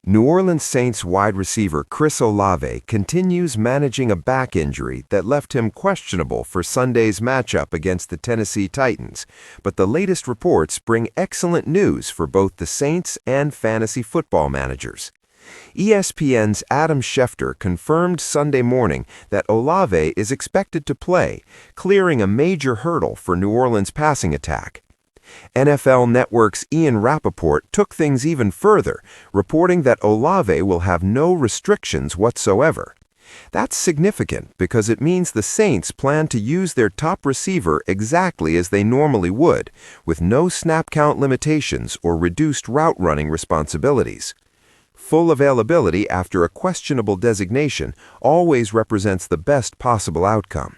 New Orleans Saints wide receiver Chris Olave continues managing a back injury that left him questionable for Sunday's matchup against the Tennessee Titans, but the latest reports bring excellent news for both the Saints and fantasy football managers. ESPN's Adam Schefter confirmed Sunday morning that Olave is expected to play, clearing a major hurdle for New Orleans' passing attack. NFL Network's Ian Rappaport took things even further, reporting that Olave will have no restrictions whatsoever. That's significant because it means the Saints plan to use their top receiver exactly as they normally would, with no snap count limitations or reduced route running responsibilities. Full availability after a questionable designation always represents the best possible outcome.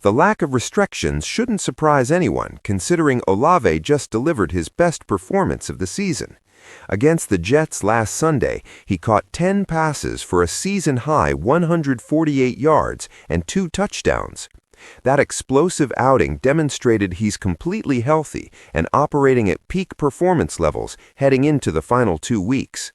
The lack of restrictions shouldn't surprise anyone, considering Olave just delivered his best performance of the season. Against the Jets last Sunday, he caught 10 passes for a season-high 148 yards and 2 touchdowns. That explosive outing demonstrated he's completely healthy and operating at peak performance levels heading into the final 2 weeks.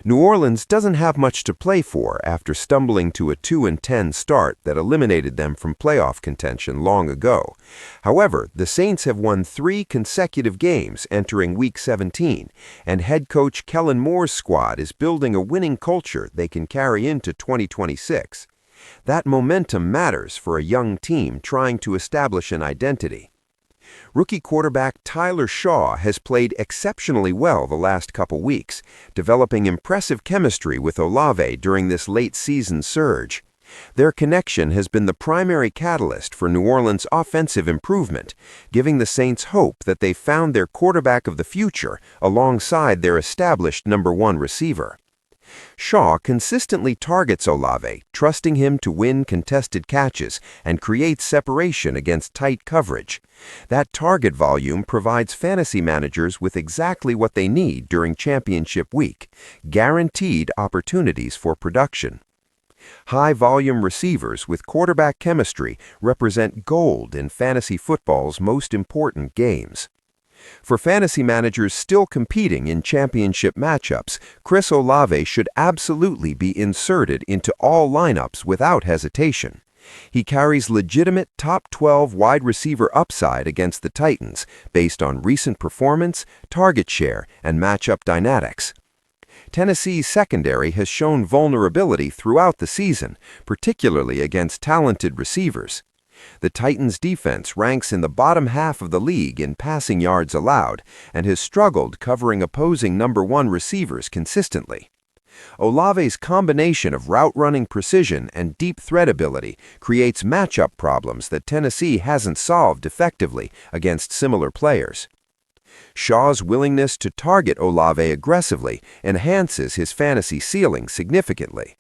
New Orleans doesn't have much to play for after stumbling to a 2-10 start that eliminated them from playoff contention long ago. However, the Saints have won 3 consecutive games entering Week 17, and head coach Kellen Moore's squad is building a winning culture they can carry into 2026. That momentum matters for a young team trying to establish an identity. Rookie quarterback Tyler Shough has played exceptionally well the last couple weeks, developing impressive chemistry with Olave during this late-season surge. Their connection has been the primary catalyst for New Orleans' offensive improvement, giving the Saints hope that they've found their quarterback of the future alongside their established number 1 receiver. Shough consistently targets Olave, trusting him to win contested catches and create separation against tight coverage. That target volume provides fantasy managers with exactly what they need during championship week: guaranteed opportunities for production. High-volume receivers with quarterback chemistry represent gold in fantasy football's most important games. For fantasy managers still competing in championship matchups, Chris Olave should absolutely be inserted into all lineups without hesitation. He carries legitimate top 12 wide receiver upside against the Titans based on recent performance, target share, and matchup dynamics. Tennessee's secondary has shown vulnerability throughout the season, particularly against talented receivers. The Titans' defense ranks in the bottom half of the league in passing yards allowed and has struggled covering opposing number 1 receivers consistently. Olave's combination of route-running precision and deep threat ability creates matchup problems that Tennessee hasn't solved effectively against similar players. Shaw's willingness to target Olave aggressively enhances his fantasy ceiling significantly.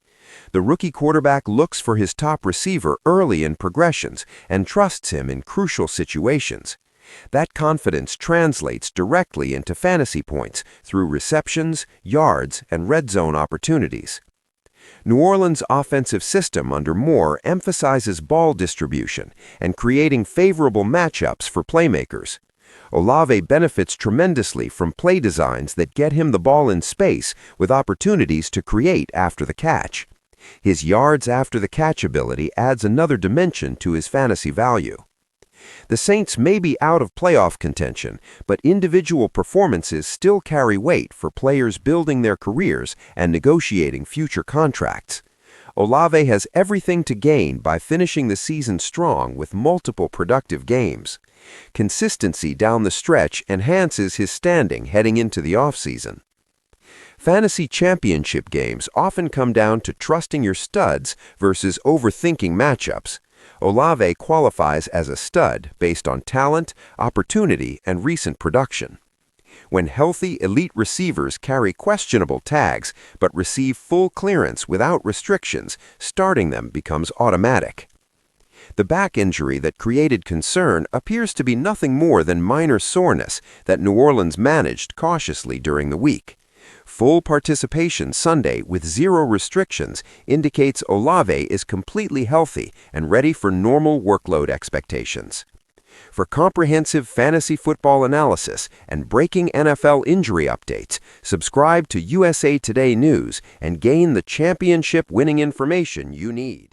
The rookie quarterback looks for his top receiver early in progressions and trusts him in crucial situations. That confidence translates directly into fantasy points through receptions, yards, and red zone opportunities. New Orleans' offensive system under Moore emphasizes ball distribution and creating favorable matchups for playmakers. Olave benefits tremendously from play designs that get him the ball in space with opportunities to create after the catch. His yards after the catch ability adds another dimension to his fantasy value. The Saints may be out of playoff contention, but individual performances still carry weight for players building their careers and negotiating future contracts. Olave has everything to gain by finishing the season strong with multiple productive games. Consistency down the stretch enhances his standing heading into the offseason. Fantasy championship games often come down to trusting your studs versus overthinking matchups. Olave qualifies as a stud based on talent, opportunity, and recent production. When healthy elite receivers carry questionable tags but receive full clearance without restrictions, starting them becomes automatic. The back injury that created concern appears to be nothing more than minor soreness that New Orleans managed cautiously during the week. Full participation Sunday with 0 restrictions indicates Olave is completely healthy and ready for normal workload expectations. For comprehensive fantasy football analysis and breaking NFL injury updates, subscribe to USA Today News and gain the championship-winning information you need.